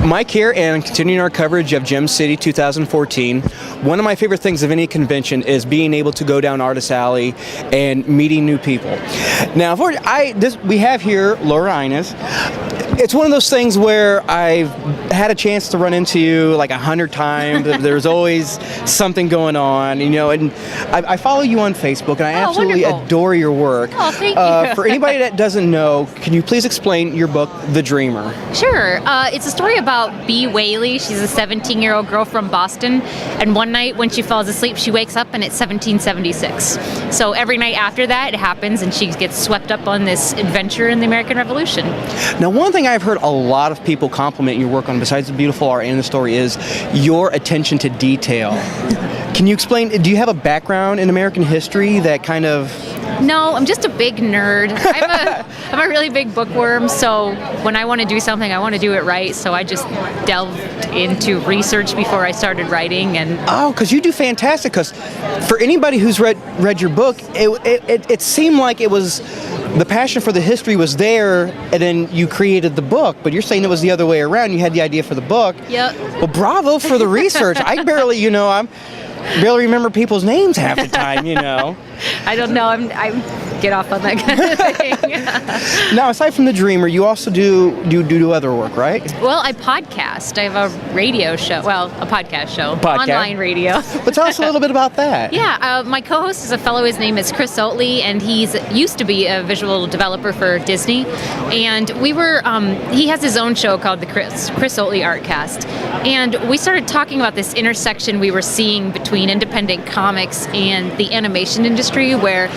Mike here, and continuing our coverage of Gem City 2014. One of my favorite things of any convention is being able to go down Artist Alley and meeting new people. Now, we have here Laura Inez. It's one of those things where I've had a chance to run into you like 100 times. There's always something going on, you know, and I follow you on Facebook, and I absolutely adore your work. Oh, thank you. For anybody that doesn't know, can you please explain your book, The Dreamer? Sure. It's a story about Bee Whaley. She's a 17-year-old girl from Boston, and one night when she falls asleep, she wakes up and it's 1776. So every night after that, it happens, and she gets swept up on this adventure in the American Revolution. Now, one thing I've heard a lot of people compliment your work on, besides the beautiful art and the story, is your attention to detail. Can you explain, do you have a background in American history that kind of... No, I'm just a big nerd. I'm a really big bookworm, so when I want to do something, I want to do it right, so I just delved into research before I started writing. And oh, because you do fantastic, because for anybody who's read your book, it seemed like it was... The passion for the history was there, and then you created the book, but you're saying it was the other way around. You had the idea for the book. Yep. Well, bravo for the research. I barely remember people's names half the time, you know. I don't know. I get off on that kind of thing. Now, aside from The Dreamer, you also do other work, right? Well, I podcast. I have a radio show. Well, a podcast show. Online radio. But tell us a little bit about that. Yeah, my co-host is a fellow. His name is Chris Oatley, and he's used to be a visual developer for Disney. And we were, he has his own show called the Chris Oatley Artcast. And we started talking about this intersection we were seeing between independent comics and the animation industry, where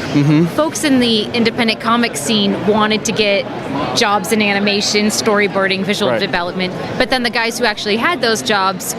folks in the independent comic scene wanted to get jobs in animation, storyboarding, visual development, but then the guys who actually had those jobs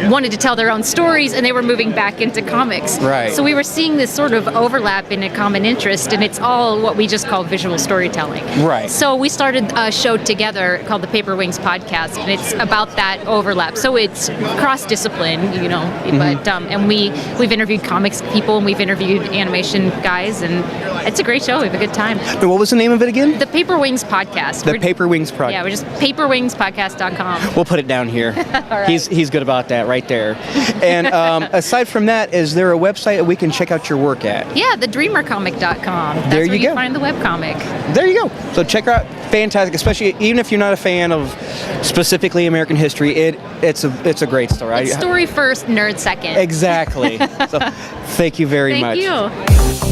wanted to tell their own stories, and they were moving back into comics. Right. So we were seeing this sort of overlap in a common interest, and it's all what we just call visual storytelling. Right. So we started a show together called the Paper Wings Podcast, and it's about that overlap. So it's cross-discipline, you know, but and we've interviewed comics people, and we've interviewed animation guys, and it's a great show. We have a good time. And what was the name of it again? The Paper Wings Podcast. The Paper Wings Podcast. Yeah, we're just paperwingspodcast.com. We'll put it down here. All right. He's good about that right there. And aside from that, is there a website that we can check out your work at? Yeah, thedreamercomic.com. That's there where you go. Find the webcomic. There you go. So check her out. Fantastic, especially even if you're not a fan of specifically American history. It's a great story. It's story first, nerd second. Exactly. So thank you very much. Thank you.